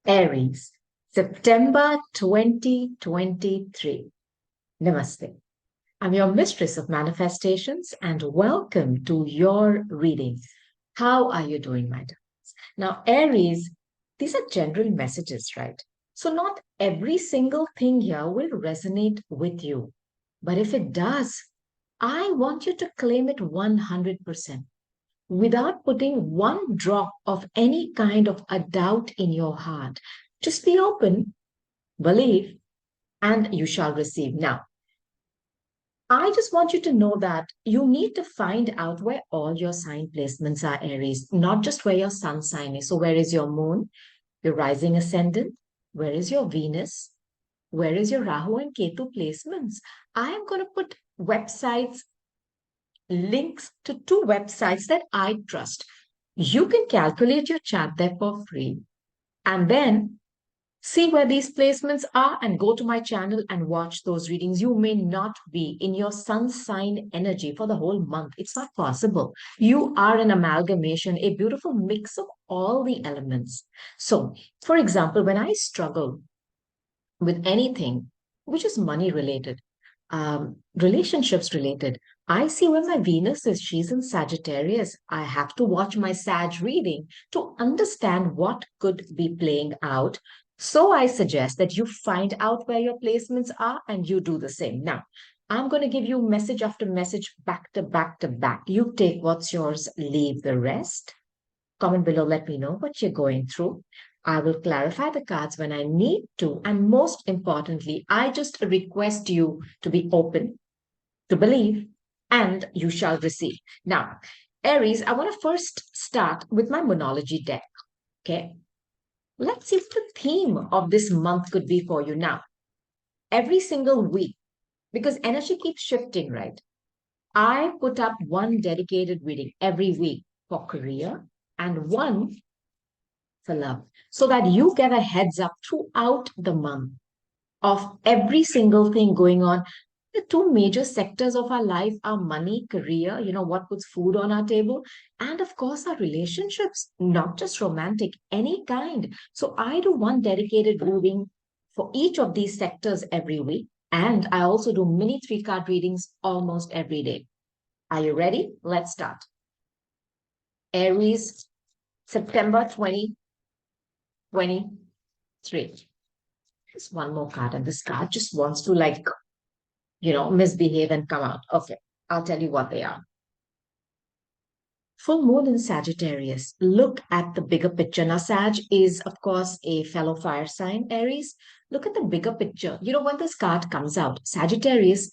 Aries, September 2023. Namaste. I'm your mistress of manifestations and welcome to your reading. How are you doing, my darlings? Now, Aries, these are general messages, right? So, not every single thing here will resonate with you. But if it does, I want you to claim it 100% without putting one drop of any kind of a doubt in your heart. Just be open, believe, and you shall receive. Now, I just want you to know that you need to find out where all your sign placements are, Aries, not just where your sun sign is. So, where is your moon, your rising ascendant? Where is your Venus? Where is your Rahu and Ketu placements? I am going to put websites, links to two websites that I trust. You can calculate your chart there for free and then see where these placements are and go to my channel and watch those readings. You may not be in your sun sign energy for the whole month. It's not possible. You are an amalgamation, a beautiful mix of all the elements. So, for example, when I struggle with anything which is money related, relationships related, I see where my Venus is. She's in Sagittarius. I have to watch my Sag reading to understand what could be playing out. So I suggest that you find out where your placements are and you do the same. Now, I'm going to give you message after message back to back to back. You take what's yours, leave the rest. Comment below, let me know what you're going through. I will clarify the cards when I need to. And most importantly, I just request you to be open, to believe, and you shall receive. Now, Aries, I want to first start with my monology deck. Okay. Let's see what the theme of this month could be for you now. Every single week, because energy keeps shifting, right? I put up one dedicated reading every week for career and one for love so that you get a heads up throughout the month of every single thing going on. The two major sectors of our life are money, career, what puts food on our table, and of course, our relationships, not just romantic, any kind. So I do one dedicated reading for each of these sectors every week. And I also do mini three-card readings almost every day. Are you ready? Let's start. Aries, September 2023. Just one more card, and this card just wants to misbehave and come out. Okay, I'll tell you what they are. Full moon in Sagittarius. Look at the bigger picture. Now, Sag is, of course, a fellow fire sign, Aries. Look at the bigger picture. When this card comes out, Sagittarius,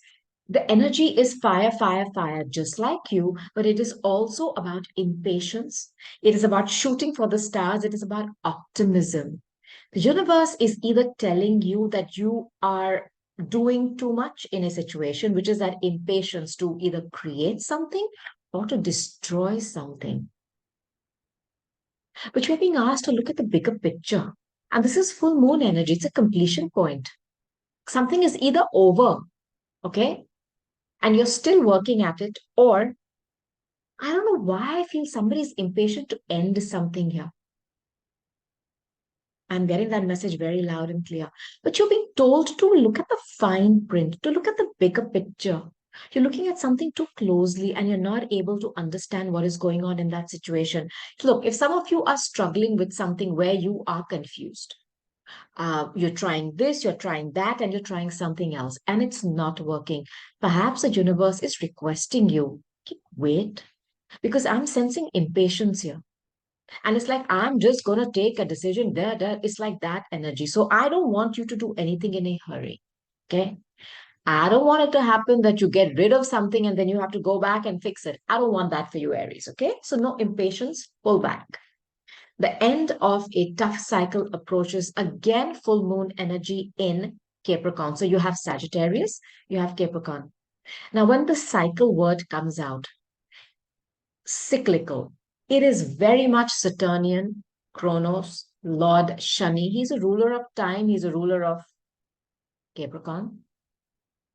the energy is fire, fire, fire, just like you, but it is also about impatience. It is about shooting for the stars. It is about optimism. The universe is either telling you that you are doing too much in a situation, which is that impatience to either create something or to destroy something. But you're being asked to look at the bigger picture. And this is full moon energy. It's a completion point. Something is either over, okay? And you're still working at it, or I don't know why I feel somebody's impatient to end something here. I'm getting that message very loud and clear. But you're being told to look at the fine print, to look at the bigger picture. You're looking at something too closely and you're not able to understand what is going on in that situation. Look, if some of you are struggling with something where you are confused, you're trying this, you're trying that, and you're trying something else, and it's not working. Perhaps the universe is requesting you, wait, because I'm sensing impatience here. And it's like, I'm just going to take a decision there. It's like that energy. So I don't want you to do anything in a hurry. Okay. I don't want it to happen that you get rid of something and then you have to go back and fix it. I don't want that for you, Aries. Okay. So no impatience, pull back. The end of a tough cycle approaches again, full moon energy in Capricorn. So you have Sagittarius, you have Capricorn. Now, when the cycle word comes out, cyclical. It is very much Saturnian, Kronos, Lord Shani. He's a ruler of time, he's a ruler of Capricorn.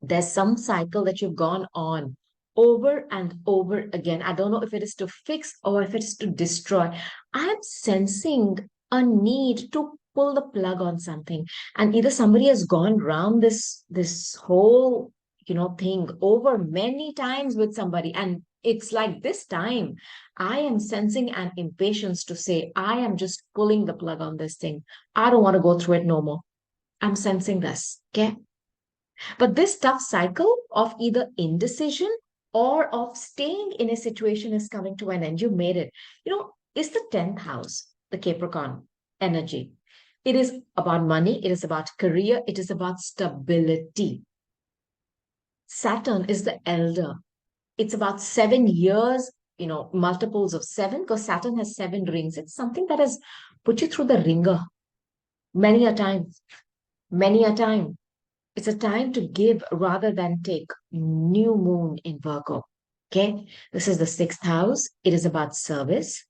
There's some cycle that you've gone on over and over again. I don't know if it is to fix or if it is to destroy. I'm sensing a need to pull the plug on something. And either somebody has gone round this whole, thing over many times with somebody. And it's like this time, I am sensing an impatience to say, I am just pulling the plug on this thing. I don't want to go through it no more. I'm sensing this. Okay. But this tough cycle of either indecision or of staying in a situation is coming to an end. You made it. It's the 10th house, the Capricorn energy. It is about money, it is about career, it is about stability. Saturn is the elder. It's about 7 years, multiples of seven, because Saturn has seven rings. It's something that has put you through the ringer many a time, many a time. It's a time to give rather than take. New moon in Virgo. Okay. This is the 6th house. It is about service.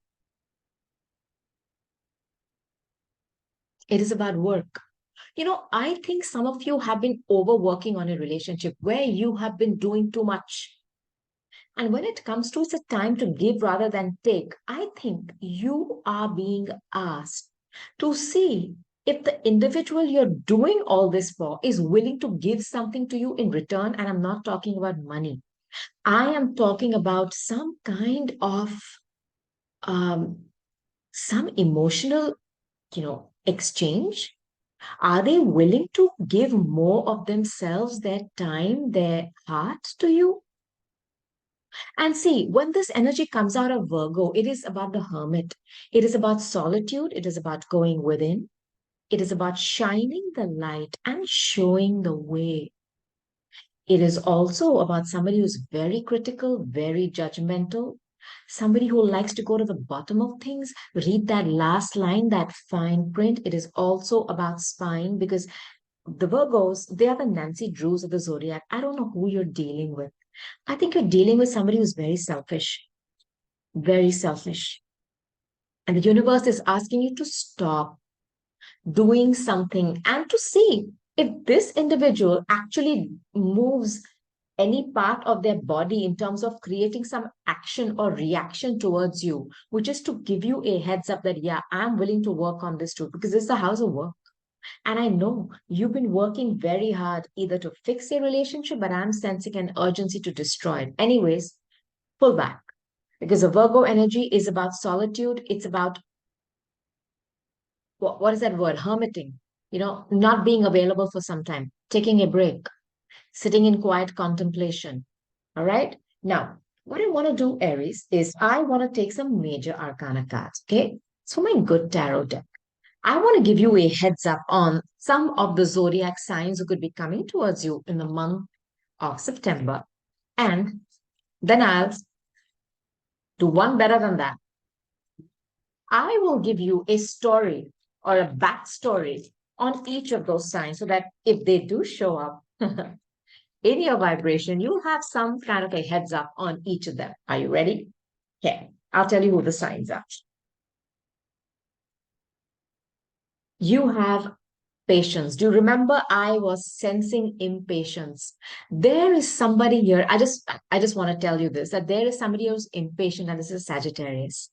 It is about work. I think some of you have been overworking on a relationship where you have been doing too much. And when it comes to it's a time to give rather than take, I think you are being asked to see if the individual you're doing all this for is willing to give something to you in return. And I'm not talking about money. I am talking about some kind of um, some emotional, exchange. Are they willing to give more of themselves, their time, their heart to you? And see, when this energy comes out of Virgo, it is about the hermit. It is about solitude. It is about going within. It is about shining the light and showing the way. It is also about somebody who's very critical, very judgmental, somebody who likes to go to the bottom of things. Read that last line, that fine print. It is also about spine because the Virgos, they are the Nancy Drews of the zodiac. I don't know who you're dealing with. I think you're dealing with somebody who's very selfish, very selfish. And the universe is asking you to stop doing something and to see if this individual actually moves any part of their body in terms of creating some action or reaction towards you, which is to give you a heads up that, yeah, I'm willing to work on this too, because it's the house of work. And I know you've been working very hard either to fix a relationship, but I'm sensing an urgency to destroy it. Anyways, pull back because the Virgo energy is about solitude. It's about what is that word? Hermiting, not being available for some time, taking a break, sitting in quiet contemplation. All right. Now, what I want to do, Aries, is I want to take some major arcana cards. Okay. So, my good tarot deck. I want to give you a heads up on some of the zodiac signs who could be coming towards you in the month of September. And then I'll do one better than that. I will give you a story or a backstory on each of those signs so that if they do show up in your vibration, you'll have some kind of a heads up on each of them. Are you ready? Okay, I'll tell you who the signs are. You have patience. Do you remember I was sensing impatience? There is somebody here. I just want to tell you this that there is somebody who's impatient, and this is Sagittarius.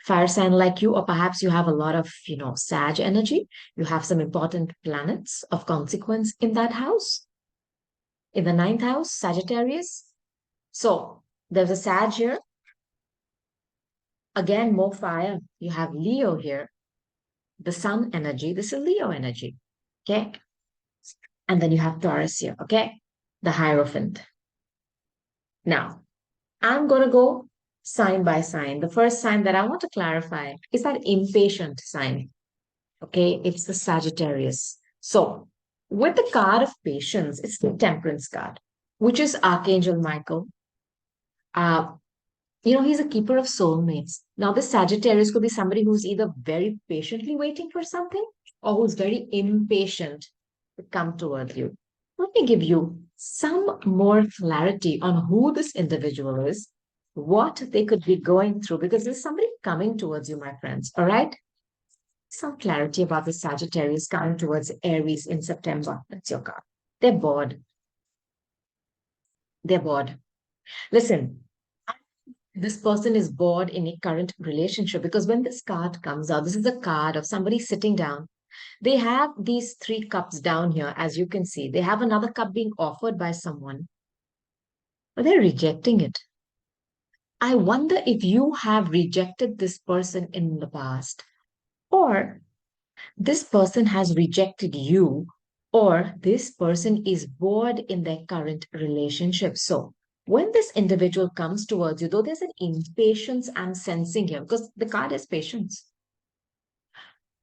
Fire sign like you, or perhaps you have a lot of, Sag energy. You have some important planets of consequence in that house, in the ninth house, Sagittarius. So there's a Sag here. Again, more fire. You have Leo here, the sun energy. This is Leo energy. Okay. And then you have Taurus here. Okay. The Hierophant. Now, I'm going to go sign by sign. The first sign that I want to clarify is that impatient sign. Okay. It's the Sagittarius. So, with the card of patience, it's the Temperance card, which is Archangel Michael. Uh, he's a keeper of soulmates. Now, this Sagittarius could be somebody who's either very patiently waiting for something or who's very impatient to come towards you. Let me give you some more clarity on who this individual is, what they could be going through, because there's somebody coming towards you, my friends. All right? Some clarity about the Sagittarius coming towards Aries in September. That's your card. They're bored. They're bored. Listen, This person is bored in a current relationship because when this card comes out, this is a card of somebody sitting down. They have these three cups down here, as you can see. They have another cup being offered by someone, but they're rejecting it. I wonder if you have rejected this person in the past, or this person has rejected you, or this person is bored in their current relationship. So, when this individual comes towards you, though there's an impatience I'm sensing here, because the card is patience.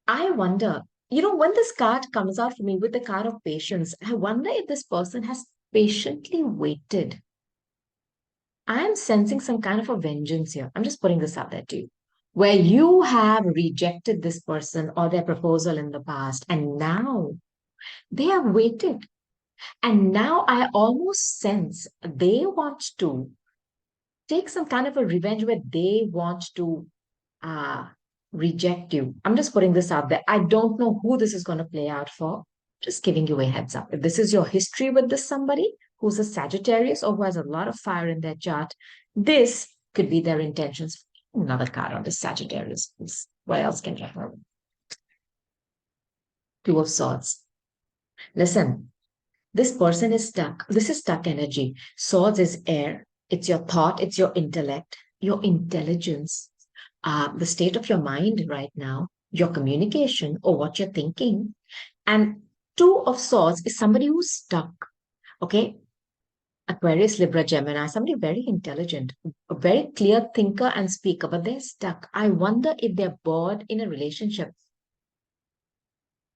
I wonder, when this card comes out for me with the card of patience, I wonder if this person has patiently waited. I am sensing some kind of a vengeance here. I'm just putting this out there to you. Where you have rejected this person or their proposal in the past, and now they have waited. And now I almost sense they want to take some kind of a revenge where they want to uh, reject you. I'm just putting this out there. I don't know who this is going to play out for. Just giving you a heads up. If this is your history with this somebody who's a Sagittarius or who has a lot of fire in their chart, this could be their intentions. Another card on the Sagittarius. What else can you have? Two of Swords. Listen, this person is stuck. This is stuck energy. Swords is air. It's your thought, it's your intellect, your intelligence, the state of your mind right now, your communication or what you're thinking. And Two of Swords is somebody who's stuck. Okay. Aquarius, Libra, Gemini, somebody very intelligent, a very clear thinker and speaker, but they're stuck. I wonder if they're bored in a relationship,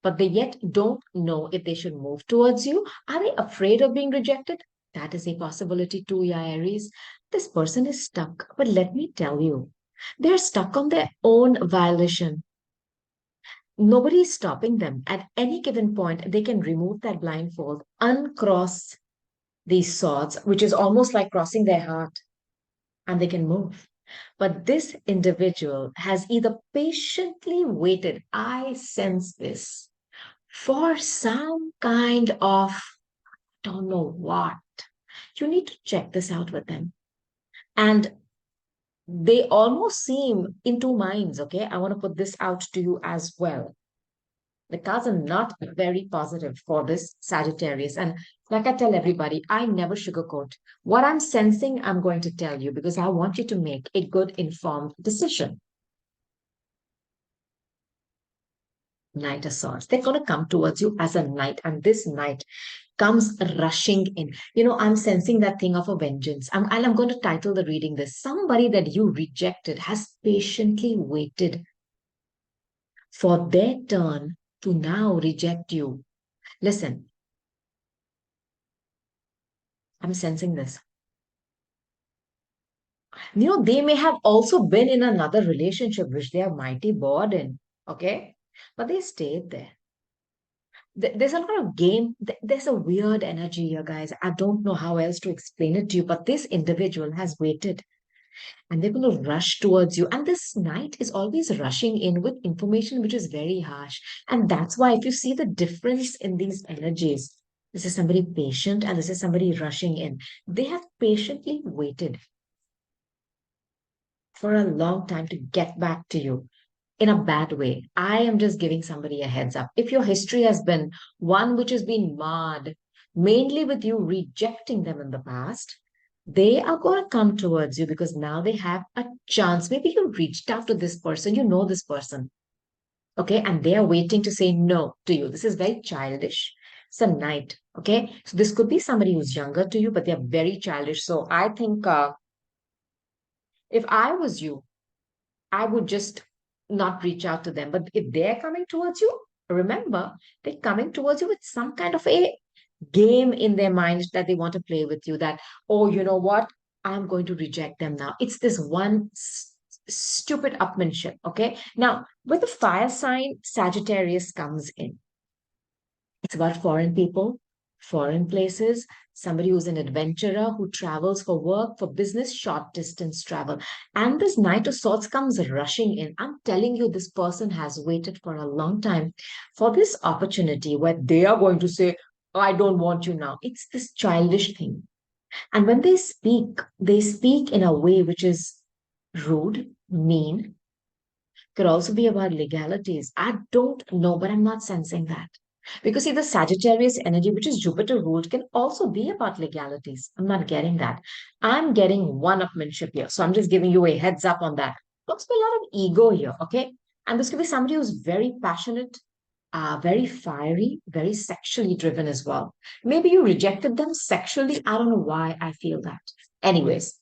but they yet don't know if they should move towards you. Are they afraid of being rejected? That is a possibility too, yeah, Aries. This person is stuck, but let me tell you, they're stuck on their own violation. Nobody is stopping them. At any given point, they can remove that blindfold, uncross these swords, which is almost like crossing their heart, and they can move. But this individual has either patiently waited, I sense this, for some kind of, don't know what. You need to check this out with them. And they almost seem in two minds, okay? I want to put this out to you as well. The cards are not very positive for this Sagittarius. And like I tell everybody, I never sugarcoat. What I'm sensing, I'm going to tell you because I want you to make a good informed decision. Knight of Swords. They're going to come towards you as a knight, and this knight comes rushing in. I'm sensing that thing of a vengeance. And I'm going to title the reading this. Somebody that you rejected has patiently waited for their turn to now reject you. Listen, I'm sensing this. They may have also been in another relationship which they are mighty bored in, okay? But they stayed there. There's a lot of game. There's a weird energy here, guys. I don't know how else to explain it to you, but this individual has waited and they're going to rush towards you. And this knight is always rushing in with information which is very harsh. And that's why, if you see the difference in these energies, this is somebody patient and this is somebody rushing in. They have patiently waited for a long time to get back to you in a bad way. I am just giving somebody a heads up. If your history has been one which has been marred, mainly with you rejecting them in the past, they are going to come towards you because now they have a chance. Maybe you reached out to this person, you know this person, okay, and they are waiting to say no to you. This is very childish. It's a knight, okay? So this could be somebody who's younger to you, but they're very childish. So I think if I was you, I would just not reach out to them. But if they're coming towards you, remember, they're coming towards you with some kind of a game in their mind that they want to play with you. That, oh, you know what? I'm going to reject them now. It's this one stupid upmanship. Okay. Now, with the fire sign, Sagittarius comes in. It's about foreign people, foreign places, somebody who's an adventurer who travels for work, for business, short distance travel. And this Knight of Swords comes rushing in. I'm telling you, this person has waited for a long time for this opportunity where they are going to say, I don't want you now. It's this childish thing. And when they speak in a way which is rude, mean, could also be about legalities. I don't know, but I'm not sensing that. Because see, the Sagittarius energy, which is Jupiter ruled, can also be about legalities. I'm not getting that. I'm getting one-upmanship here. So I'm just giving you a heads up on that. Looks be a lot of ego here, okay? And this could be somebody who's very passionate, very fiery, very sexually driven as well. Maybe you rejected them sexually. I don't know why I feel that. Anyways,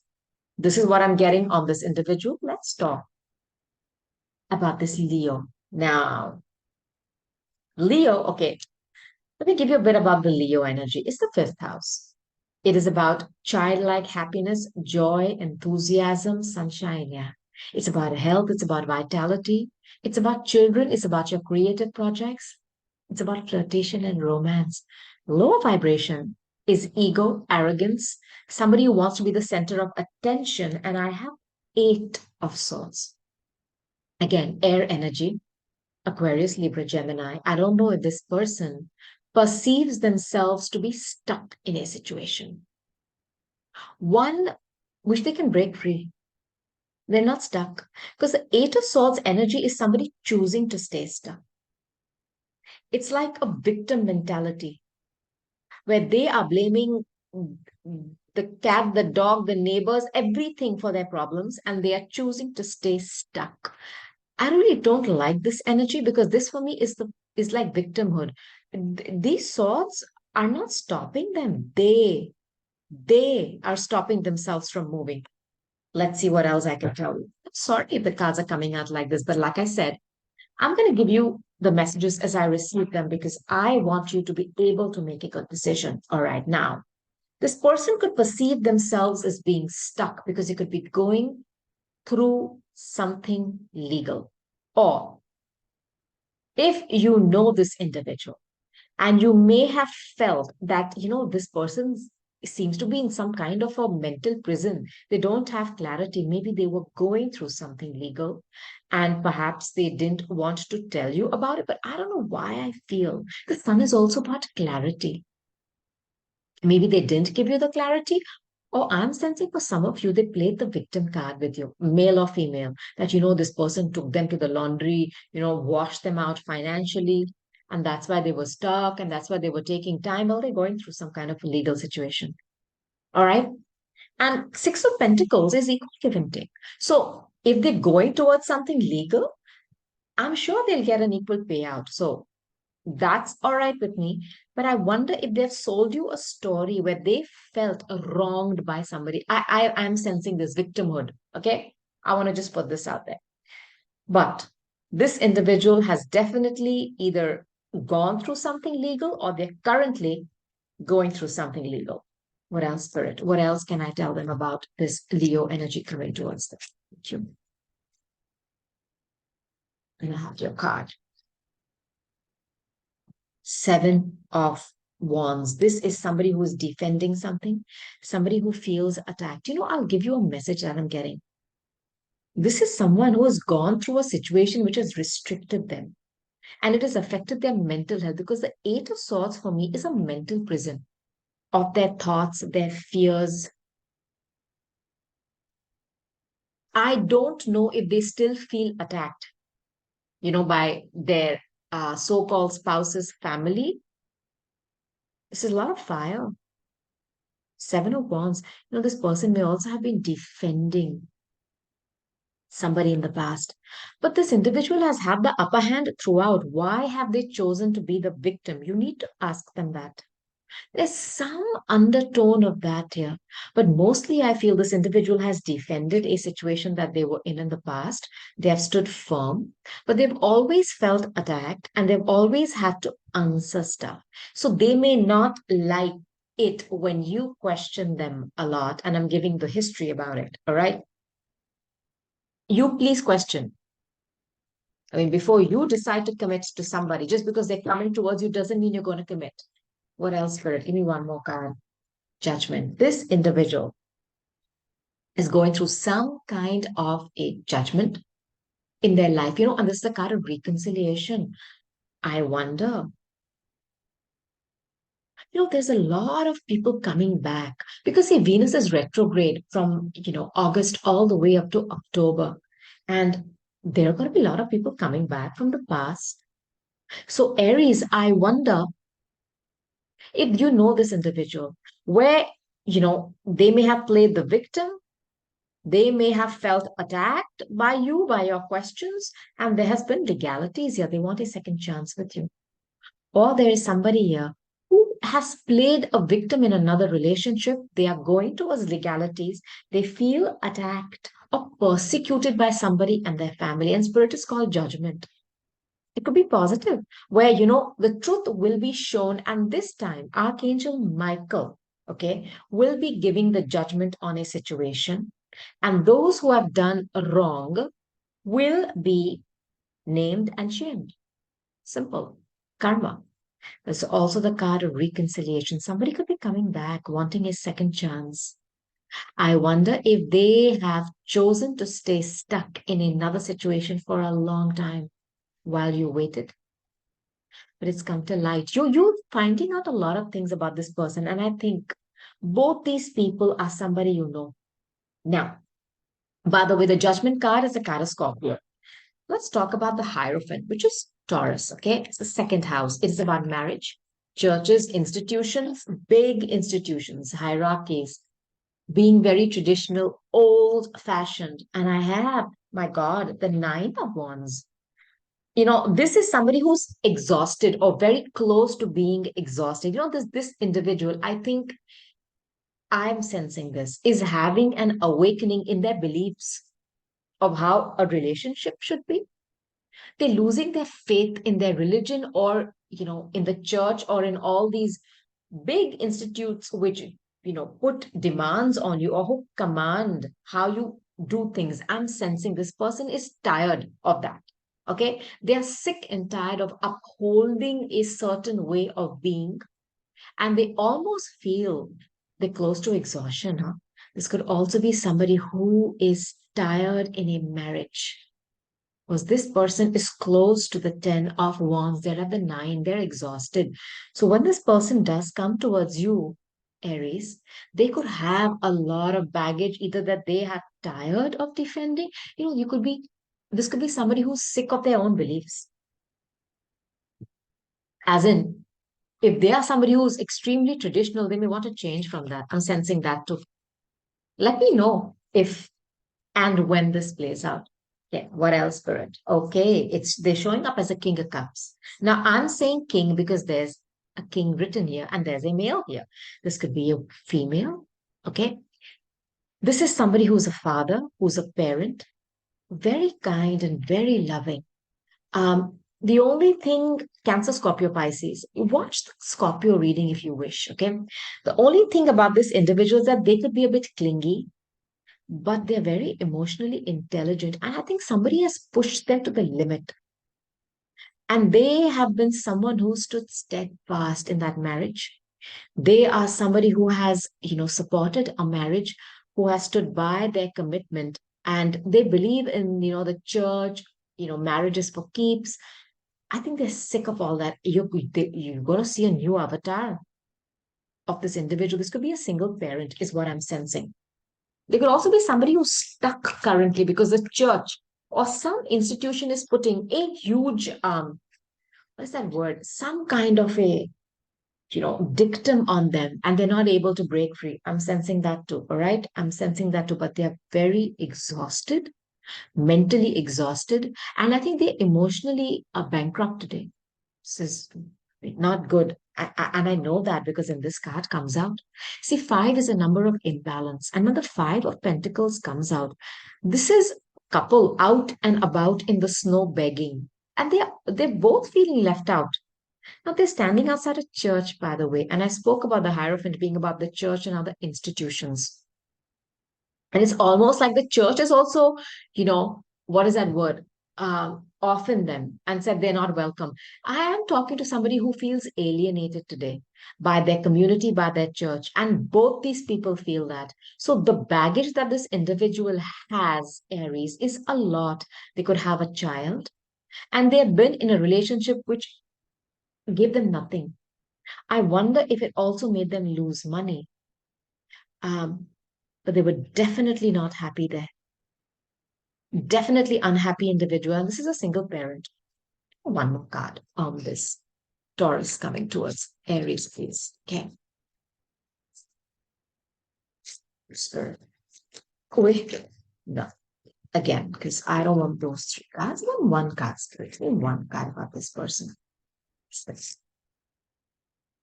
this is what I'm getting on this individual. Let's talk about this Leo. Now, Leo, okay, let me give you a bit about the Leo energy. It's the fifth house. It is about childlike happiness, joy, enthusiasm, sunshine. Yeah. It's about health, it's about vitality, it's about children, it's about your creative projects, it's about flirtation and romance. Lower vibration is ego, arrogance, somebody who wants to be the center of attention. And I have eight of swords. Again, air energy, Aquarius, Libra, Gemini. I don't know if this person perceives themselves to be stuck in a situation. One, which they can break free. They're not stuck. Because the Eight of Swords energy is somebody choosing to stay stuck. It's like a victim mentality where they are blaming the cat, the dog, the neighbors, everything for their problems, and they are choosing to stay stuck. I really don't like this energy because this for me is like victimhood. These swords are not stopping them. They are stopping themselves from moving. Let's see what else I can tell you. I'm sorry if the cards are coming out like this, but like I said, I'm going to give you the messages as I receive them because I want you to be able to make a good decision. All right, now, this person could perceive themselves as being stuck because they could be going through something legal. Or if you know this individual and you may have felt that, this person seems to be in some kind of a mental prison. They don't have clarity. Maybe they were going through something legal and perhaps they didn't want to tell you about it. But I don't know why I feel the sun is also about clarity. Maybe they didn't give you the clarity. Or I'm sensing for some of you, they played the victim card with you, male or female, that this person took them to the laundry, washed them out financially. And that's why they were stuck. And that's why they were taking time. Well, they're going through some kind of a legal situation. All right. And Six of Pentacles is equal give and take. So if they're going towards something legal, I'm sure they'll get an equal payout. So that's all right with me. But I wonder if they've sold you a story where they felt wronged by somebody. I'm sensing this victimhood. Okay. I want to just put this out there. But this individual has definitely either gone through something legal or they're currently going through something legal. What else, Spirit? What else can I tell them about this Leo energy coming towards them? Thank you. And I have your card. Seven of Wands. This is somebody who is defending something, somebody who feels attacked. I'll give you a message that I'm getting. This is someone who has gone through a situation which has restricted them and it has affected their mental health because the Eight of Swords for me is a mental prison of their thoughts, their fears. I don't know if they still feel attacked, by their so-called spouse's family. This is a lot of fire. Seven of Wands. This person may also have been defending somebody in the past. But this individual has had the upper hand throughout. Why have they chosen to be the victim? You need to ask them that. There's some undertone of that here. But mostly, I feel this individual has defended a situation that they were in the past. They have stood firm, but they've always felt attacked and they've always had to answer stuff. So they may not like it when you question them a lot. And I'm giving the history about it. All right. You please question. I mean, before you decide to commit to somebody, just because they're coming towards you doesn't mean you're going to commit. What else, Spirit? Give me one more card. Judgment. This individual is going through some kind of a judgment in their life, and this is a card of reconciliation. I wonder, There's a lot of people coming back because see, Venus is retrograde from, August all the way up to October. And there are going to be a lot of people coming back from the past. So, Aries, I wonder if you know this individual where, they may have played the victim, they may have felt attacked by you, by your questions, and there has been legalities here. They want a second chance with you. Or there is somebody here who has played a victim in another relationship. They are going towards legalities. They feel attacked or persecuted by somebody and their family. And spirit is called judgment. It could be positive, where, the truth will be shown. And this time, Archangel Michael, okay, will be giving the judgment on a situation. And those who have done wrong will be named and shamed. Simple. Karma. There's also the card of reconciliation. Somebody could be coming back wanting a second chance. I wonder if they have chosen to stay stuck in another situation for a long time while you waited. But it's come to light. You're finding out a lot of things about this person. And I think both these people are somebody you know. Now, by the way, the judgment card is a card of Scorpio. Let's talk about the Hierophant, which is Taurus, okay? It's the second house. It is about marriage, churches, institutions, big institutions, hierarchies, being very traditional, old fashioned. And I have, my God, the Nine of Wands. This is somebody who's exhausted or very close to being exhausted. This individual, I think I'm sensing this, is having an awakening in their beliefs of how a relationship should be. They're losing their faith in their religion or, in the church or in all these big institutes which, put demands on you or who command how you do things. I'm sensing this person is tired of that. Okay. They are sick and tired of upholding a certain way of being, and they almost feel they're close to exhaustion. Huh? This could also be somebody who is tired in a marriage, because this person is close to the 10 of wands. They're at the 9, they're exhausted. So when this person does come towards you, Aries, they could have a lot of baggage, either that they are tired of defending. This could be somebody who's sick of their own beliefs. As in, if they are somebody who's extremely traditional, they may want to change from that. I'm sensing that too. Let me know if and when this plays out. Yeah, what else, Spirit? Okay, it's they're showing up as a King of Cups. Now I'm saying king because there's a king written here and there's a male here. This could be a female. Okay. This is somebody who's a father, who's a parent, very kind and very loving. The only thing, Cancer, Scorpio, Pisces, watch the Scorpio reading if you wish. Okay. The only thing about this individual is that they could be a bit clingy, but they're very emotionally intelligent. And I think somebody has pushed them to the limit. And they have been someone who stood steadfast in that marriage. They are somebody who has, supported a marriage, who has stood by their commitment. And they believe in, the church, marriage is for keeps. I think they're sick of all that. You're going to see a new avatar of this individual. This could be a single parent, is what I'm sensing. There could also be somebody who's stuck currently because the church or some institution is putting a huge, what is that word? Some kind of a, dictum on them and they're not able to break free. I'm sensing that too. All right. I'm sensing that too, but they're very exhausted, mentally exhausted. And I think they emotionally are bankrupt today. This is not good. And I know that because in this card comes out. See, 5 is a number of imbalance. And when the 5 of Pentacles comes out, this is couple out and about in the snow begging. And they're both feeling left out. Now they're standing outside a church, by the way. And I spoke about the Hierophant being about the church and other institutions. And it's almost like the church is also, what is that word? Often them and said they're not welcome. I am talking to somebody who feels alienated today by their community, by their church. And both these people feel that. So the baggage that this individual has, Aries, is a lot. They could have a child and they've been in a relationship which gave them nothing. I wonder if it also made them lose money. Um, but they were definitely not happy there. Definitely unhappy individual. And this is a single parent. One more card on this Taurus coming towards Aries, please. Okay. Spirit. Quick. No. Again, because I don't want those three cards. I want one card, Spirit. I want one card about this person.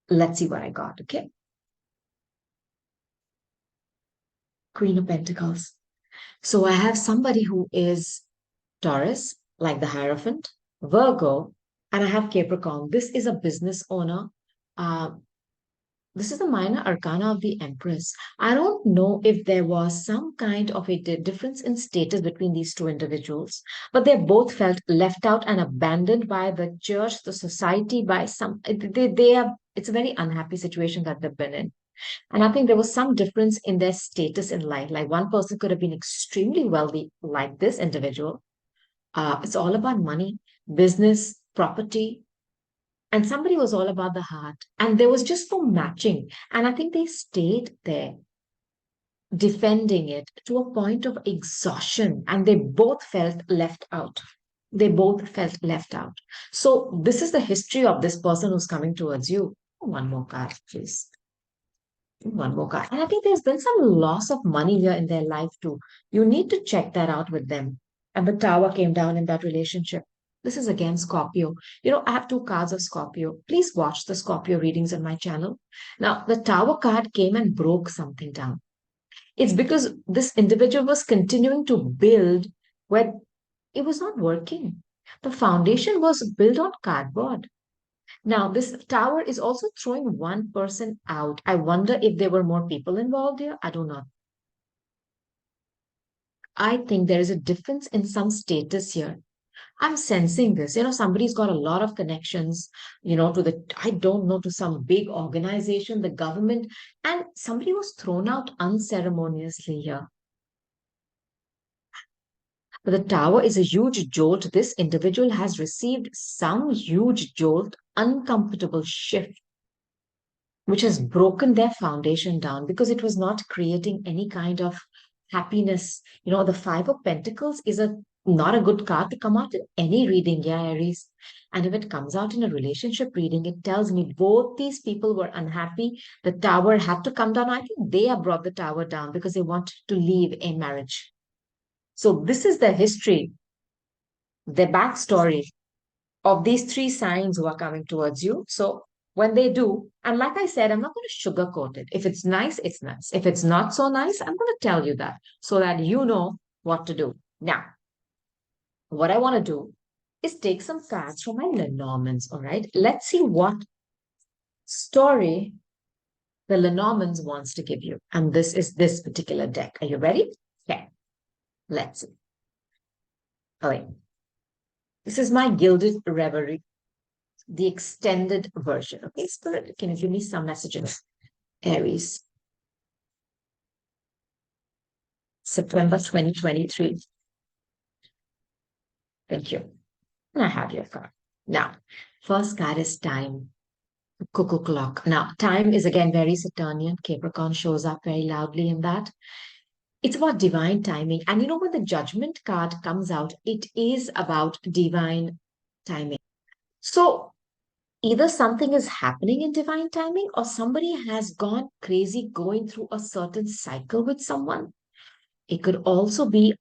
Let's see what I got. Okay. Queen of Pentacles. So I have somebody who is Taurus, like the Hierophant, Virgo, and I have Capricorn. This is a business owner. Uh, this is the minor arcana of the Empress. I don't know if there was some kind of a difference in status between these two individuals, but they both felt left out and abandoned by the church, the society, by some. They have. It's a very unhappy situation that they've been in. And I think there was some difference in their status in life. Like one person could have been extremely wealthy, like this individual. It's all about money, business, property. And somebody was all about the heart. And there was just no matching. And I think they stayed there defending it to a point of exhaustion. And they both felt left out. They both felt left out. So this is the history of this person who's coming towards you. One more card, please. One more card. And I think there's been some loss of money here in their life too. You need to check that out with them. And the tower came down in that relationship. This is again Scorpio. You know, I have two cards of Scorpio. Please watch the Scorpio readings on my channel. Now, the tower card came and broke something down. It's because this individual was continuing to build where it was not working. The foundation was built on cardboard. Now, this tower is also throwing one person out. I wonder if there were more people involved here. I do not. I think there is a difference in some status here. I'm sensing this. You know, somebody's got a lot of connections, to I don't know, to some big organization, the government, and somebody was thrown out unceremoniously here. But the tower is a huge jolt. This individual has received some huge jolt, uncomfortable shift which has broken their foundation down because it was not creating any kind of happiness. You know, the Five of Pentacles is a not a good card to come out in any reading, yeah, Aries. And if it comes out in a relationship reading, it tells me both these people were unhappy. The tower had to come down. I think they have brought the tower down because they want to leave a marriage. So this is the history, the backstory of these three signs who are coming towards you. So when they do, and like I said, I'm not going to sugarcoat it. If it's nice, it's nice. If it's not so nice, I'm going to tell you that so that you know what to do. Now, what I want to do is take some cards from my Lenormands. All right. Let's see what story the Lenormands wants to give you. And this is this particular deck. Are you ready? Okay. Let's see. All right. This is my Gilded Reverie, the extended version. Okay, Spirit, can you give me some messages? Aries, September 2023. Thank you. And I have your card. Now, first card is time, cuckoo clock. Now, time is again very Saturnian. Capricorn shows up very loudly in that. It's about divine timing. And you know, when the judgment card comes out, it is about divine timing. So either something is happening in divine timing or somebody has gone crazy going through a certain cycle with someone. It could also be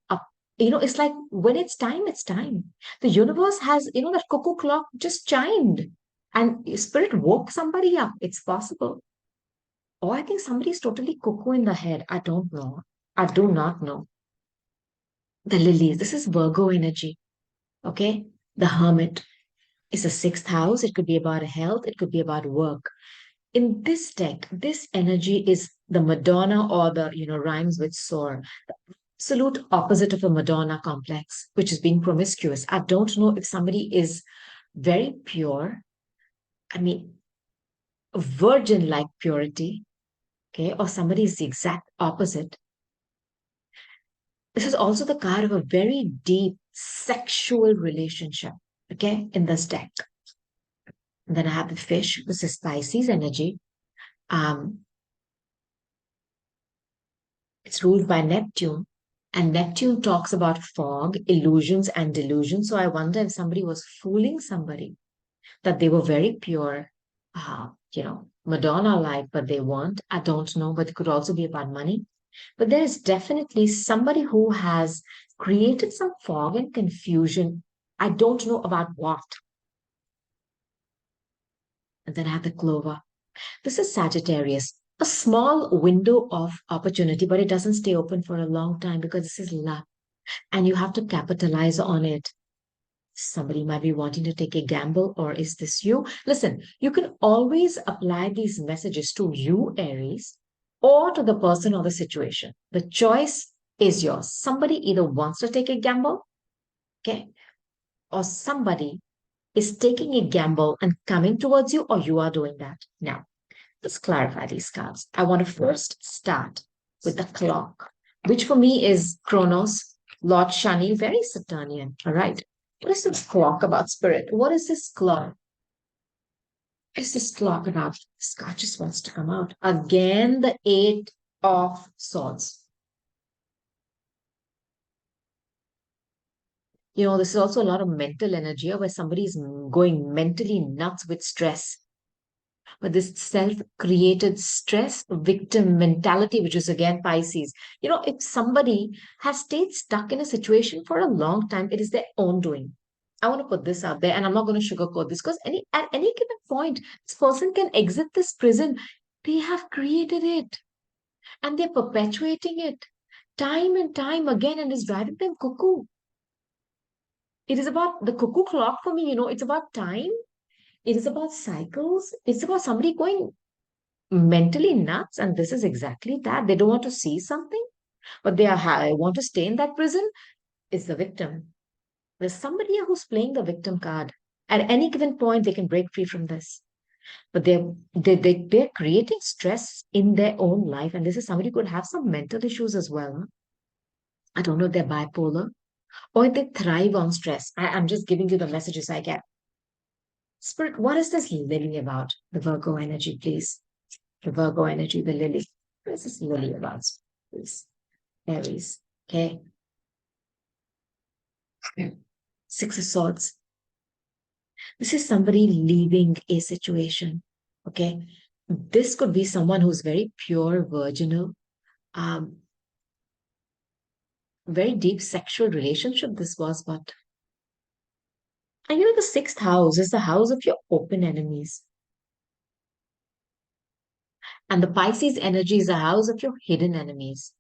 it's like when it's time, it's time. The universe has, that cuckoo clock just chimed and spirit woke somebody up. It's possible. Or I think somebody's totally cuckoo in the head. I don't know. I do not know. The lilies. This is Virgo energy. Okay. The hermit is the sixth house. It could be about health. It could be about work. In this deck, this energy is the Madonna or the, rhymes with soar. Absolute opposite of a Madonna complex, which is being promiscuous. I don't know if somebody is very pure, I mean, virgin like purity, okay, or somebody is the exact opposite. This is also the card of a very deep sexual relationship, okay, in this deck. And then I have the fish. This is Pisces energy. Um, it's ruled by Neptune. And Neptune talks about fog, illusions, and delusions. So I wonder if somebody was fooling somebody, that they were very pure, Madonna like, but they weren't. I don't know, but it could also be about money. But there is definitely somebody who has created some fog and confusion. I don't know about what. And then I have the clover. This is Sagittarius, a small window of opportunity, but it doesn't stay open for a long time because this is luck and you have to capitalize on it. Somebody might be wanting to take a gamble, or is this you? Listen, you can always apply these messages to you, Aries, or to the person or the situation. The choice is yours. Somebody either wants to take a gamble, okay, or somebody is taking a gamble and coming towards you, or you are doing that. Now, let's clarify these cards. I want to first start with the clock, which for me is Chronos, Lord Shani, very Saturnian. All right. What is this clock about, spirit? What is this clock? What is this clock about? This card just wants to come out. Again, the Eight of Swords. This is also a lot of mental energy where somebody is going mentally nuts with stress. But this self-created stress victim mentality, which is again Pisces. If somebody has stayed stuck in a situation for a long time, it is their own doing. I want to put this out there, and I'm not going to sugarcoat this because at any given point, this person can exit this prison. They have created it and they're perpetuating it time and time again, and is driving them cuckoo. It is about the cuckoo clock for me, it's about time. It is about cycles. It's about somebody going mentally nuts, and this is exactly that. They don't want to see something, but they want to stay in that prison. Is the victim. There's somebody here who's playing the victim card. At any given point, they can break free from this, but they're creating stress in their own life, and this is somebody who could have some mental issues as well. I don't know if they're bipolar or if they thrive on stress. I'm just giving you the messages I get. Spirit, what is this lily about? The Virgo energy, please. The Virgo energy, the lily. What is this lily about? Please. Aries. Okay. Six of Swords. This is somebody leaving a situation. Okay. This could be someone who's very pure, virginal, um, very deep sexual relationship this was, but the sixth house is the house of your open enemies. And the Pisces energy is the house of your hidden enemies.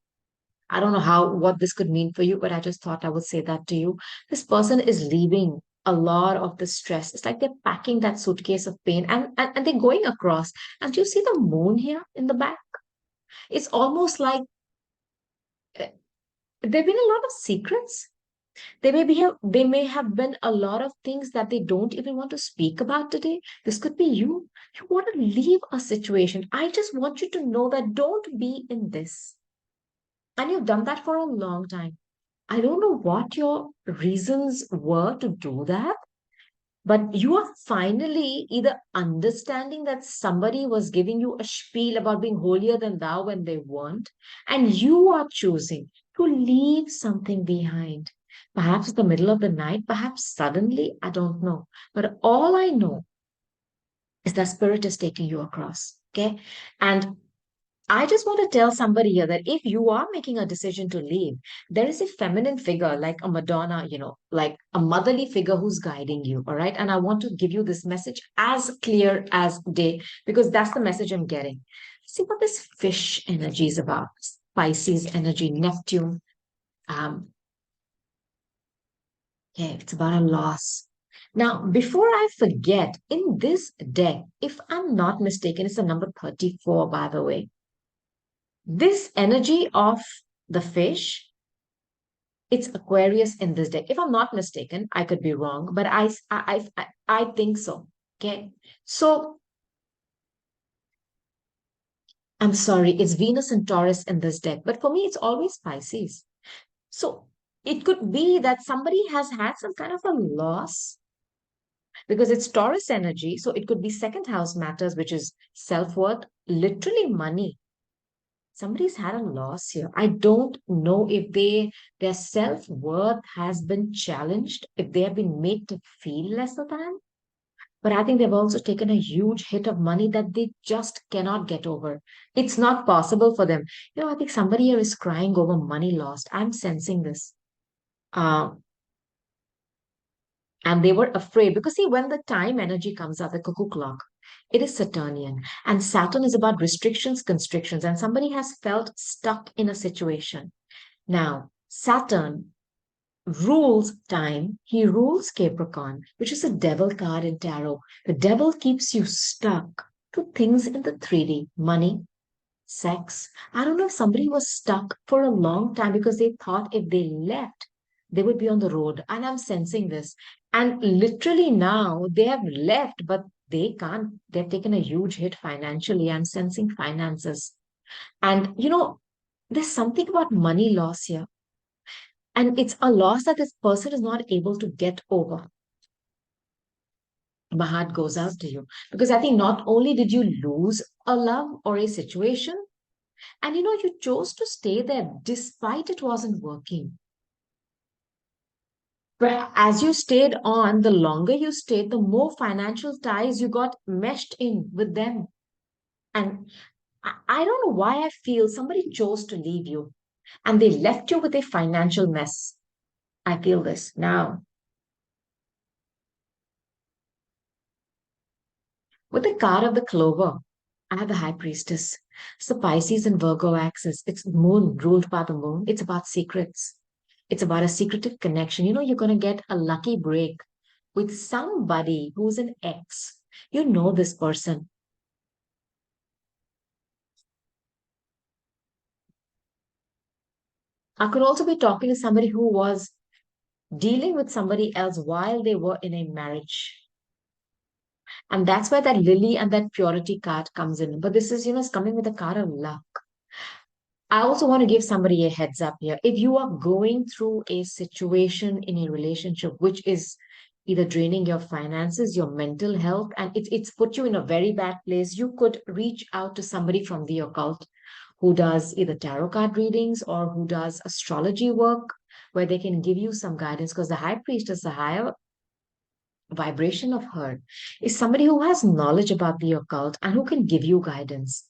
I don't know what this could mean for you, but I just thought I would say that to you. This person is leaving a lot of the stress. It's like they're packing that suitcase of pain and they're going across. And do you see the moon here in the back? It's almost like there have been a lot of secrets. They may have been a lot of things that they don't even want to speak about today. This could be you. You want to leave a situation. I just want you to know that don't be in this. And you've done that for a long time. I don't know what your reasons were to do that, but you are finally either understanding that somebody was giving you a spiel about being holier than thou when they weren't, and you are choosing to leave something behind. Perhaps in the middle of the night, perhaps suddenly, I don't know. But all I know is that spirit is taking you across. Okay. And I just want to tell somebody here that if you are making a decision to leave, there is a feminine figure like a Madonna, like a motherly figure who's guiding you. All right. And I want to give you this message as clear as day because that's the message I'm getting. See what this fish energy is about. Pisces energy, Neptune. Um, yeah, it's about a loss. Now, before I forget, in this deck, if I'm not mistaken, it's a number 34, by the way. This energy of the fish, it's Aquarius in this deck. If I'm not mistaken, I could be wrong, but I think so. Okay. So I'm sorry, it's Venus and Taurus in this deck, but for me, it's always Pisces. So it could be that somebody has had some kind of a loss. because it's Taurus energy. So it could be second house matters, which is self worth, literally money. Somebody's had a loss here. I don't know if their self worth has been challenged, if they have been made to feel lesser than. But I think they've also taken a huge hit of money that they just cannot get over. It's not possible for them. I think somebody here is crying over money lost. I'm sensing this. Uh, and they were afraid because, see, when the time energy comes out, the cuckoo clock, it is Saturnian. And Saturn is about restrictions, constrictions. And somebody has felt stuck in a situation. Now, Saturn rules time, he rules Capricorn, which is a devil card in tarot. The devil keeps you stuck to things in the 3D money, sex. I don't know if somebody was stuck for a long time because they thought if they left, they would be on the road. And I'm sensing this. And literally now they have left, but they can't. They've taken a huge hit financially. I'm sensing finances. And, there's something about money loss here, and it's a loss that this person is not able to get over. My heart goes out to you because I think not only did you lose a love or a situation, and you chose to stay there despite it wasn't working. But as you stayed on, the longer you stayed, the more financial ties you got meshed in with them. And I don't know why I feel somebody chose to leave you and they left you with a financial mess. I feel this now. With the card of the clover, I have the high priestess. It's the Pisces and Virgo axis. It's moon, ruled by the moon. It's about secrets. It's about a secretive connection. You're going to get a lucky break with somebody who's an ex. You know this person. I could also be talking to somebody who was dealing with somebody else while they were in a marriage. And that's where that lily and that purity card comes in. But this is, it's coming with a card of luck. I also want to give somebody a heads up here. If you are going through a situation in a relationship which is either draining your finances, your mental health, and it's put you in a very bad place, you could reach out to somebody from the occult who does either tarot card readings or who does astrology work, where they can give you some guidance. Because the high priestess, the higher vibration of her, is somebody who has knowledge about the occult and who can give you guidance.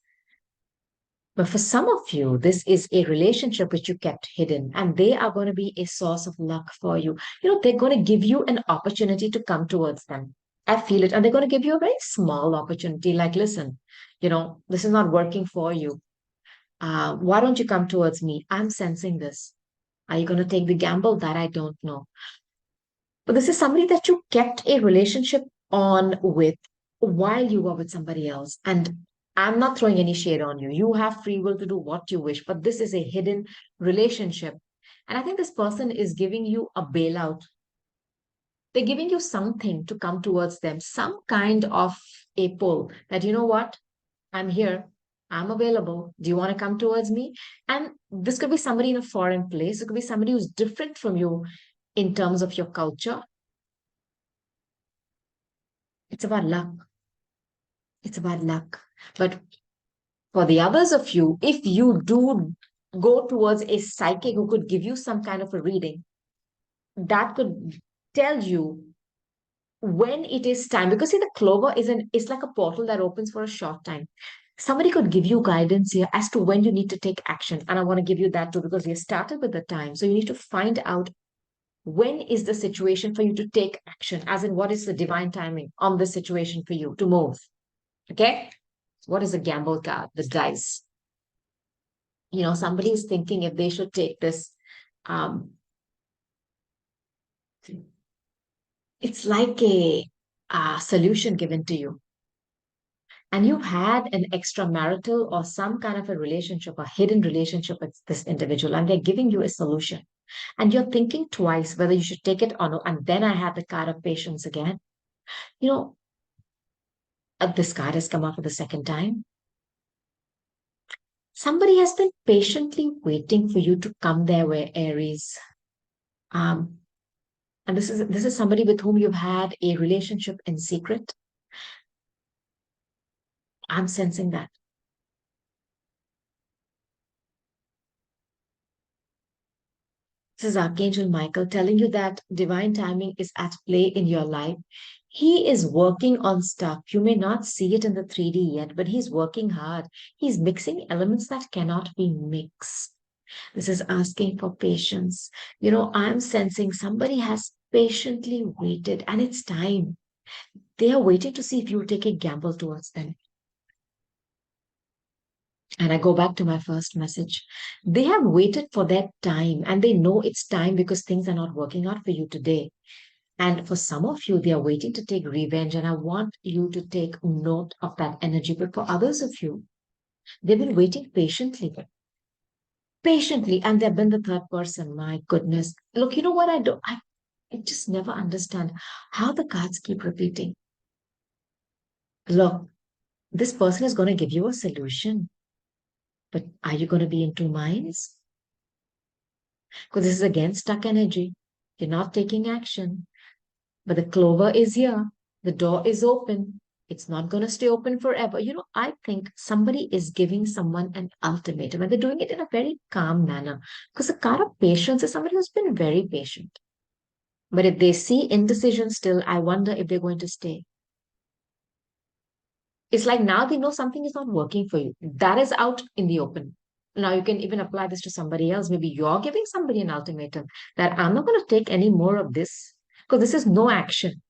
But for some of you, this is a relationship which you kept hidden, and they are going to be a source of luck for you. They're going to give you an opportunity to come towards them. I feel it. And they're going to give you a very small opportunity, like, listen, this is not working for you. Why don't you come towards me? I'm sensing this. Are you going to take the gamble? That I don't know. But this is somebody that you kept a relationship on with while you were with somebody else. And I'm not throwing any shade on you. You have free will to do what you wish, but this is a hidden relationship. And I think this person is giving you a bailout. They're giving you something to come towards them, some kind of a pull that, you know what, I'm here. I'm available. Do you want to come towards me? And this could be somebody in a foreign place. It could be somebody who's different from you in terms of your culture. It's about luck. It's about luck. But for the others of you, if you do go towards a psychic who could give you some kind of a reading, that could tell you when it is time. Because see, the clover is like a portal that opens for a short time. Somebody could give you guidance here as to when you need to take action. And I want to give you that too, because we started with the time. So you need to find out when is the situation for you to take action, as in what is the divine timing on this situation for you to move. Okay. What is a gamble card? The dice. Somebody is thinking if they should take this. Um, it's like a solution given to you. And you've had an extramarital or some kind of a relationship, a hidden relationship with this individual, and they're giving you a solution. And you're thinking twice whether you should take it or not. And then I have the card of patience again. You know, this card has come up for the second time. Somebody has been patiently waiting for you to come their way, Aries. Um, And this is somebody with whom you've had a relationship in secret. I'm sensing that. This is Archangel Michael telling you that divine timing is at play in your life. He is working on stuff. You may not see it in the 3D yet, but he's working hard. He's mixing elements that cannot be mixed. This is asking for patience. I'm sensing somebody has patiently waited and it's time. They are waiting to see if you take a gamble towards them. And I go back to my first message. They have waited for their time and they know it's time because things are not working out for you today. And for some of you, they are waiting to take revenge. And I want you to take note of that energy. But for others of you, they've been waiting patiently, patiently. And they've been the third person. My goodness. Look, you know what I do? I just never understand how the cards keep repeating. Look, this person is going to give you a solution. But are you going to be in two minds? Because this is again stuck energy. You're not taking action. But the clover is here. The door is open. It's not going to stay open forever. I think somebody is giving someone an ultimatum and they're doing it in a very calm manner. Because the card of patience is somebody who's been very patient. But if they see indecision still, I wonder if they're going to stay. It's like now they know something is not working for you. That is out in the open. Now you can even apply this to somebody else. Maybe you're giving somebody an ultimatum that I'm not going to take any more of this because this is no action.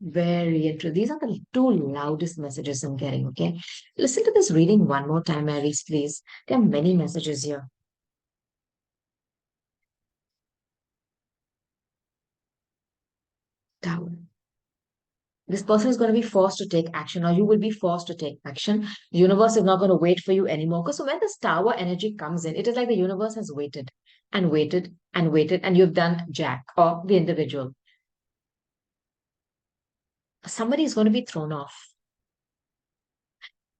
Very interesting. These are the two loudest messages I'm getting. Okay. Listen to this reading one more time, Aries, please. There are many messages here. Tower. This person is going to be forced to take action, or you will be forced to take action. The universe is not going to wait for you anymore. Because when this tower energy comes in, it is like the universe has waited and waited and waited, and you've done jack or the individual. Somebody is going to be thrown off.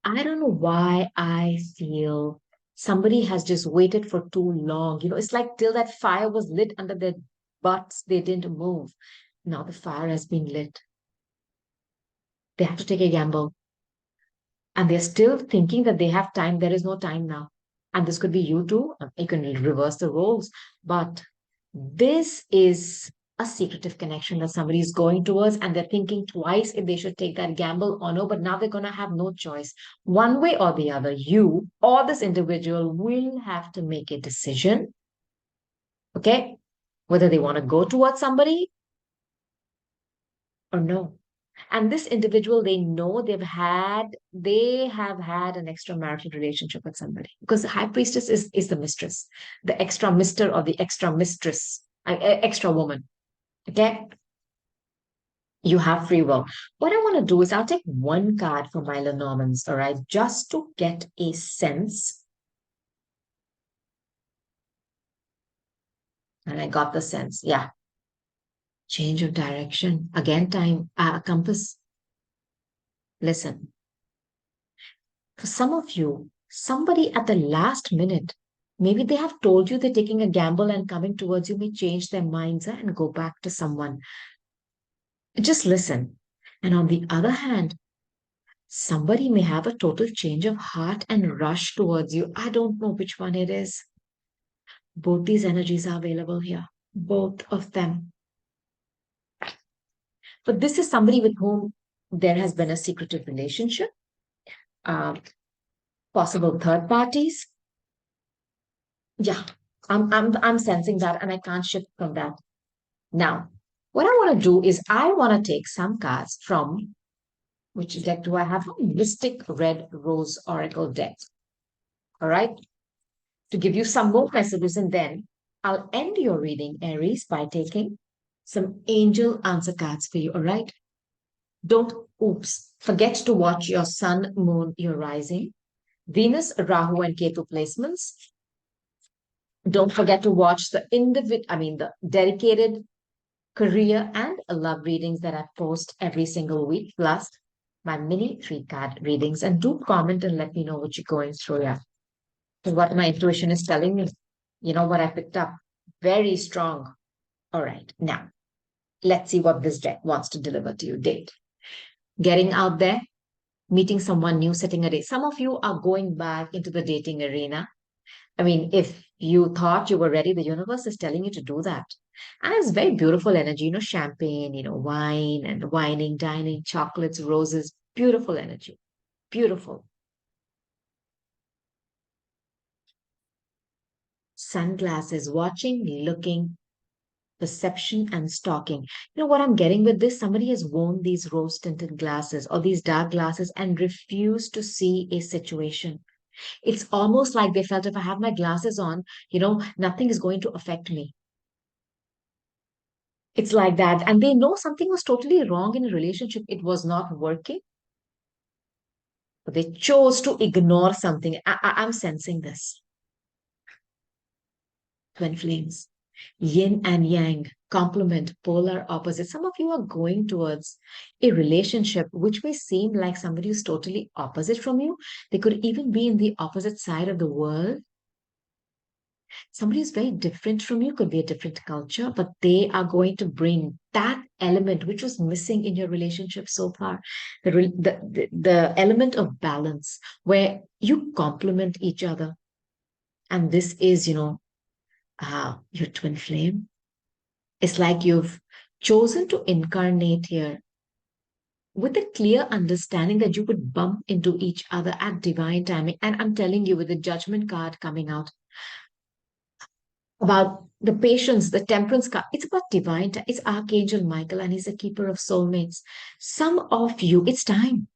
I don't know why I feel somebody has just waited for too long. It's like till that fire was lit under their butts, they didn't move. Now the fire has been lit. They have to take a gamble. And they're still thinking that they have time. There is no time now. And this could be you too. You can reverse the roles. But this is a secretive connection that somebody is going towards, and they're thinking twice if they should take that gamble or no. But now they're going to have no choice. One way or the other, you or this individual will have to make a decision. Okay. Whether they want to go towards somebody or no. And this individual, they have had an extramarital relationship with somebody because the high priestess is the mistress, the extra mister or the extra mistress, extra woman. Okay. You have free will. What I want to do is I'll take one card for my Lenormands, all right, just to get a sense. And I got the sense. Yeah. Change of direction. Again, time, compass. Listen, for some of you, somebody at the last minute, maybe they have told you they're taking a gamble and coming towards you may change their minds and go back to someone. Just listen. And on the other hand, somebody may have a total change of heart and rush towards you. I don't know which one it is. Both these energies are available here, both of them. But this is somebody with whom there has been a secretive relationship, uh, possible third parties. Yeah, I'm sensing that, and I can't shift from that. Now, what I want to do is I want to take some cards from which deck do I have? Mystic Red Rose Oracle deck. All right, to give you some more messages, and then I'll end your reading, Aries, by taking some angel answer cards for you. All right. Don't, oops, forget to watch your sun, moon, your rising, Venus, Rahu, and Ketu placements. Don't forget to watch the dedicated career and love readings that I post every single week, plus my mini three card readings. And do comment and let me know what you're going through. Yeah, what my intuition is telling me. You know what I picked up? Very strong. All right. Now, let's see what this deck wants to deliver to you. Date. Getting out there, meeting someone new, setting a date. Some of you are going back into the dating arena. I mean, if you thought you were ready, the universe is telling you to do that. And it's very beautiful energy, champagne, wine and wining, dining, chocolates, roses, beautiful energy. Beautiful. Sunglasses, watching, looking, perception, and stalking. You know what I'm getting with this? Somebody has worn these rose tinted glasses or these dark glasses and refused to see a situation. It's almost like they felt if I have my glasses on, nothing is going to affect me. It's like that. And they know something was totally wrong in a relationship. It was not working, but they chose to ignore something. I'm sensing this. Twin flames, yin and yang, complement, polar opposites. Some of you are going towards a relationship which may seem like somebody who's totally opposite from you. They could even be in the opposite side of the world. Somebody who's very different from you, could be a different culture, but they are going to bring that element which was missing in your relationship so far, the element of balance where you complement each other. And this is, your twin flame. It's like you've chosen to incarnate here with a clear understanding that you would bump into each other at divine timing. And I'm telling you, with the judgment card coming out, about the patience, the temperance card. It's about divine. It's Archangel Michael, and he's a keeper of soulmates. Some of you, it's time.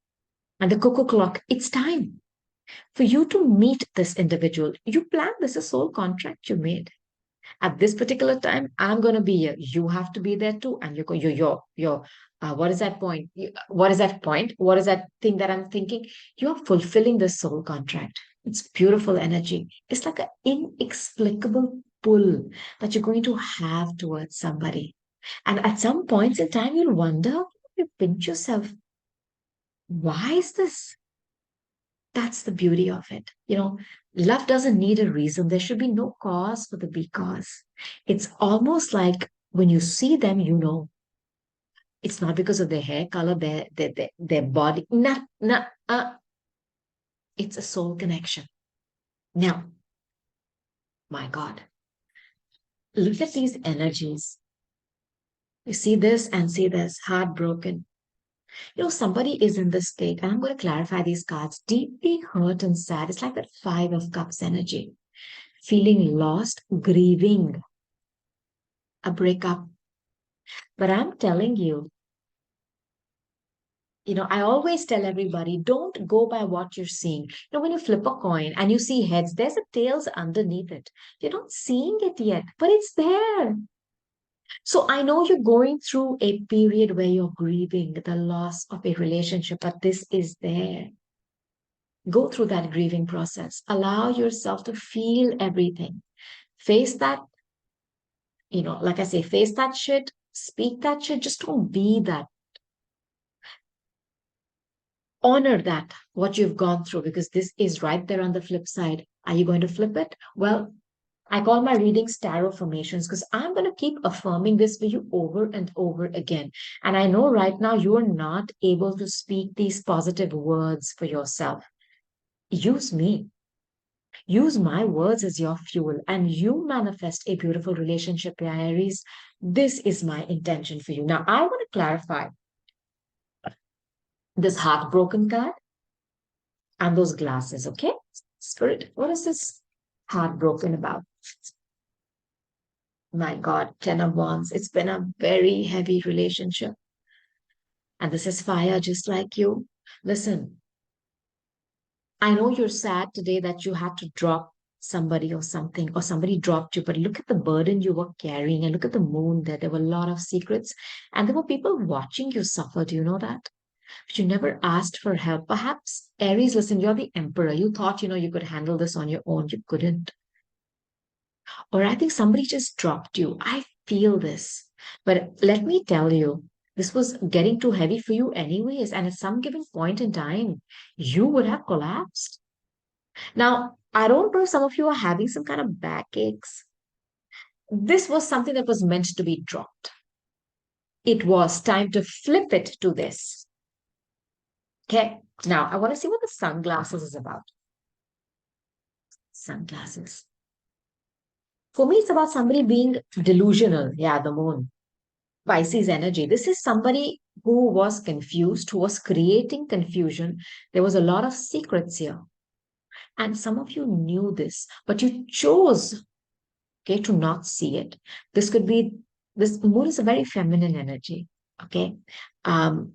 And the cuckoo clock, it's time for you to meet this individual. You planned this, a soul contract you made. At this particular time, I'm going to be here. You have to be there too. And you're going, what is that point? What is that point? What is that thing that I'm thinking? You're fulfilling the soul contract. It's beautiful energy. It's like an inexplicable pull that you're going to have towards somebody. And at some points in time, you'll wonder, you pinch yourself, why is this? That's the beauty of it. Love doesn't need a reason. There should be no cause for the because. It's almost like when you see them, it's not because of their hair color, their body. It's a soul connection. Now, my God, look at these energies. You see this and see this, heartbroken. Somebody is in this state, and I'm going to clarify these cards, deeply hurt and sad. It's like that Five of Cups energy, feeling lost, grieving a breakup. But I'm telling you, I always tell everybody, don't go by what you're seeing. When you flip a coin and you see heads, there's a tails underneath it. You're not seeing it yet, but it's there. So I know you're going through a period where you're grieving the loss of a relationship, but this is there. Go through that grieving process. Allow yourself to feel everything. Face that, like I say, face that shit, speak that shit. Just don't be that. Honor that, what you've gone through, because this is right there on the flip side. Are you going to flip it? Well, I call my readings tarot formations because I'm going to keep affirming this for you over and over again. And I know right now you are not able to speak these positive words for yourself. Use me. Use my words as your fuel and you manifest a beautiful relationship, Aries. This is my intention for you. Now, I want to clarify this heartbroken card and those glasses, okay? Spirit, what is this heartbroken about? My God, Ten of Wands. It's been a very heavy relationship. And this is fire, just like you. Listen, I know you're sad today that you had to drop somebody or something, or somebody dropped you, but look at the burden you were carrying and look at the moon there. There were a lot of secrets, and there were people watching you suffer. Do you know that? But you never asked for help. Perhaps, Aries, listen, you're the emperor. You thought, you could handle this on your own. You couldn't. Or I think somebody just dropped you. I feel this. But let me tell you, this was getting too heavy for you anyways. And at some given point in time, you would have collapsed. Now, I don't know if some of you are having some kind of backaches. This was something that was meant to be dropped. It was time to flip it to this. Okay. Now I want to see what the sunglasses is about. Sunglasses. For me, it's about somebody being delusional. Yeah, the moon. Pisces energy. This is somebody who was confused, who was creating confusion. There was a lot of secrets here. And some of you knew this, but you chose, okay, to not see it. This could be, this moon is a very feminine energy. Okay. Um,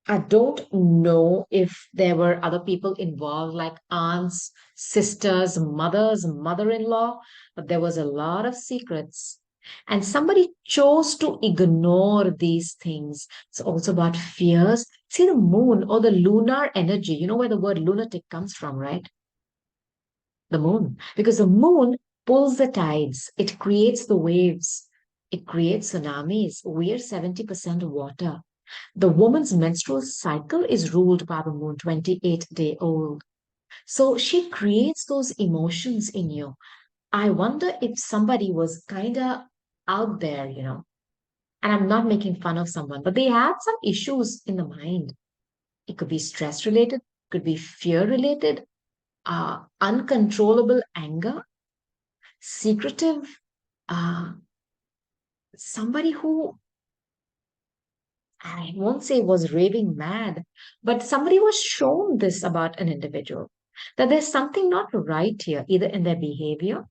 I don't know if there were other people involved, like aunts, sisters, mothers, mother-in-law, but there was a lot of secrets. And somebody chose to ignore these things. It's also about fears. See the moon or the lunar energy. You know where the word lunatic comes from, right? The moon. Because the moon pulls the tides, it creates the waves, it creates tsunamis. We are 70% water. The woman's menstrual cycle is ruled by the moon, 28-day old. So she creates those emotions in you. I wonder if somebody was kind of out there, and I'm not making fun of someone, but they had some issues in the mind. It could be stress related, could be fear related, uncontrollable anger, secretive, uh, somebody who I won't say was raving mad, but somebody was shown this about an individual that there's something not right here, either in their behavior,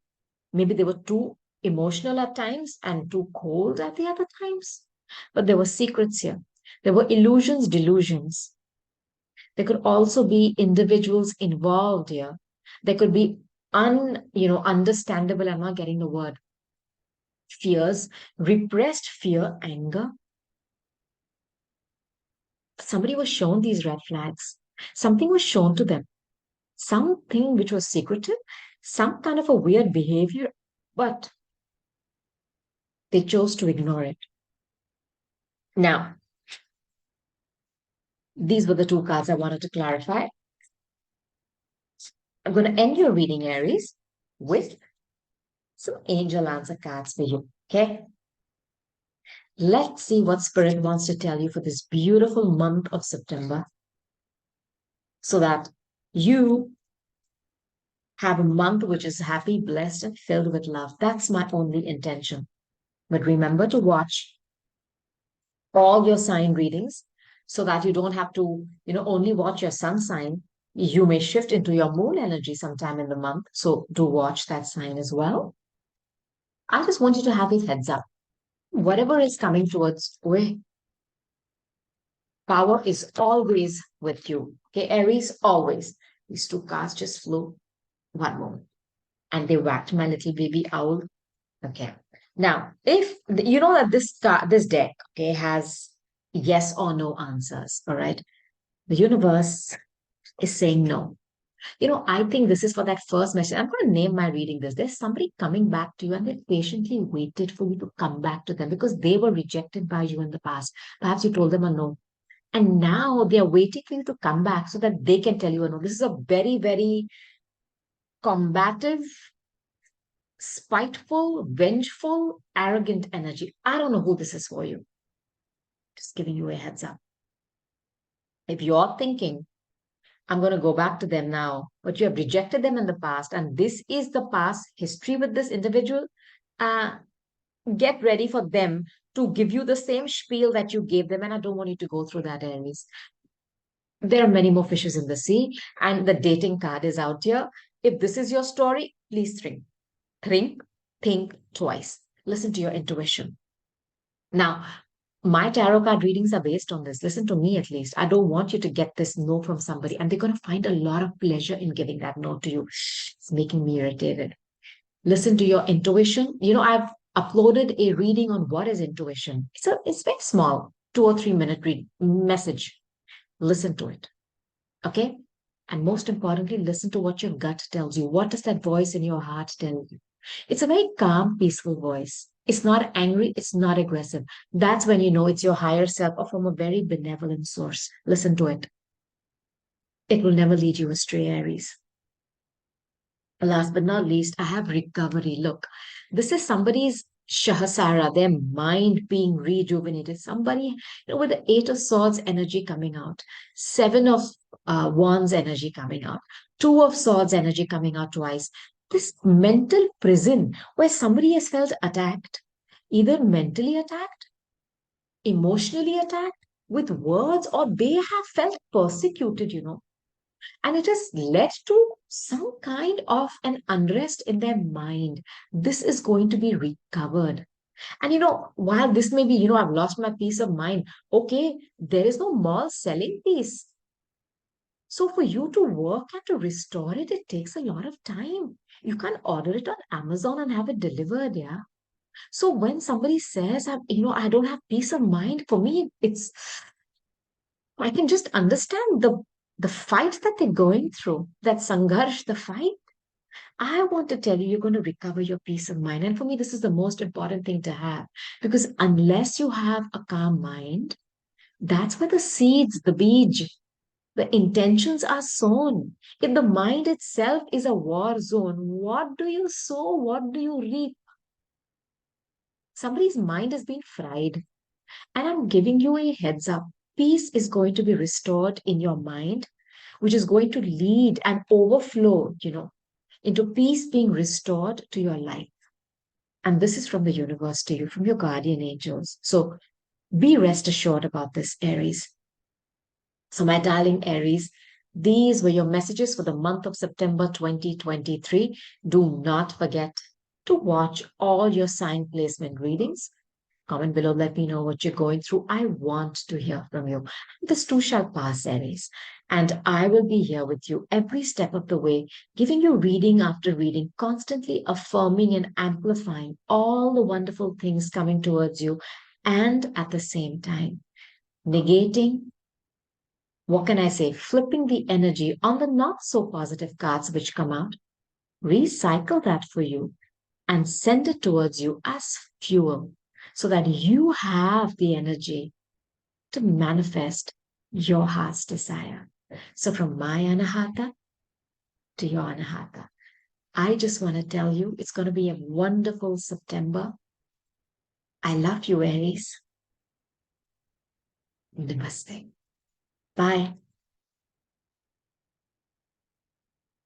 maybe they were too emotional at times and too cold at the other times, but there were secrets here. There were illusions, delusions. There could also be individuals involved here. There could be understandable, I'm not getting the word, fears, repressed fear, anger. Somebody was shown these red flags. Something was shown to them. Something which was secretive, some kind of a weird behavior, but they chose to ignore it. Now, these were the two cards I wanted to clarify. I'm going to end your reading, Aries, with some angel answer cards for you. Okay? Let's see what Spirit wants to tell you for this beautiful month of September so that you have a month which is happy, blessed, and filled with love. That's my only intention. But remember to watch all your sign readings so that you don't have to, only watch your sun sign. You may shift into your moon energy sometime in the month. So do watch that sign as well. I just want you to have it heads up. Whatever is coming towards way, power is always with you. Okay, Aries, always. These two cards just flew one moment and they whacked my little baby owl. Okay. Now, if you know that this deck, okay, has yes or no answers, all right? The universe is saying no. I think this is for that first message. I'm going to name my reading this. There's somebody coming back to you and they patiently waited for you to come back to them because they were rejected by you in the past. Perhaps you told them a no. And now they are waiting for you to come back so that they can tell you a no. This is a very, very combative, spiteful, vengeful, arrogant energy. I don't know who this is for you. Just giving you a heads up. If you're thinking, I'm going to go back to them now, but you have rejected them in the past, and this is the past history with this individual, uh, get ready for them to give you the same spiel that you gave them. And I don't want you to go through that, Aries. There are many more fishes in the sea, and the dating card is out here. If this is your story, please think, think twice. Listen to your intuition. Now, my tarot card readings are based on this. Listen to me at least. I don't want you to get this no from somebody, and they're going to find a lot of pleasure in giving that no to you. It's making me irritated. Listen to your intuition. I've uploaded a reading on what is intuition. It's very small, 2 or 3 minute message. Listen to it. Okay. And most importantly, listen to what your gut tells you. What does that voice in your heart tell you? It's a very calm, peaceful voice. It's not angry. It's not aggressive. That's when you know it's your higher self or from a very benevolent source. Listen to it. It will never lead you astray, Aries. Last but not least, I have recovery. Look, this is somebody's Shahasara, their mind being rejuvenated. Somebody, with the Eight of Swords energy coming out, Seven of Wands energy coming out, Two of Swords energy coming out twice. This mental prison where somebody has felt attacked, either mentally attacked, emotionally attacked with words, or they have felt persecuted. And it has led to some kind of an unrest in their mind. This is going to be recovered. And while this may be, I've lost my peace of mind, okay, there is no mall selling peace. So for you to work and to restore it, it takes a lot of time. You can't order it on Amazon and have it delivered, yeah. So when somebody says, I don't have peace of mind, for me, I can just understand the fight that they're going through, that sangharsh, the fight. I want to tell you, you're going to recover your peace of mind. And for me, this is the most important thing to have. Because unless you have a calm mind, that's where the seeds, the beej, the intentions are sown. If the mind itself is a war zone, what do you sow? What do you reap? Somebody's mind has been fried. And I'm giving you a heads up. Peace is going to be restored in your mind, which is going to lead and overflow, into peace being restored to your life. And this is from the universe to you, from your guardian angels. So be rest assured about this, Aries. So, my darling Aries, these were your messages for the month of September 2023. Do not forget to watch all your sign placement readings. Comment below, let me know what you're going through. I want to hear from you. This too shall pass, Aries. And I will be here with you every step of the way, giving you reading after reading, constantly affirming and amplifying all the wonderful things coming towards you. And at the same time, negating, what can I say, flipping the energy on the not so positive cards which come out, recycle that for you and send it towards you as fuel so that you have the energy to manifest your heart's desire. So, from my Anahata to your Anahata, I just want to tell you it's going to be a wonderful September. I love you, Aries. Namaste. Bye.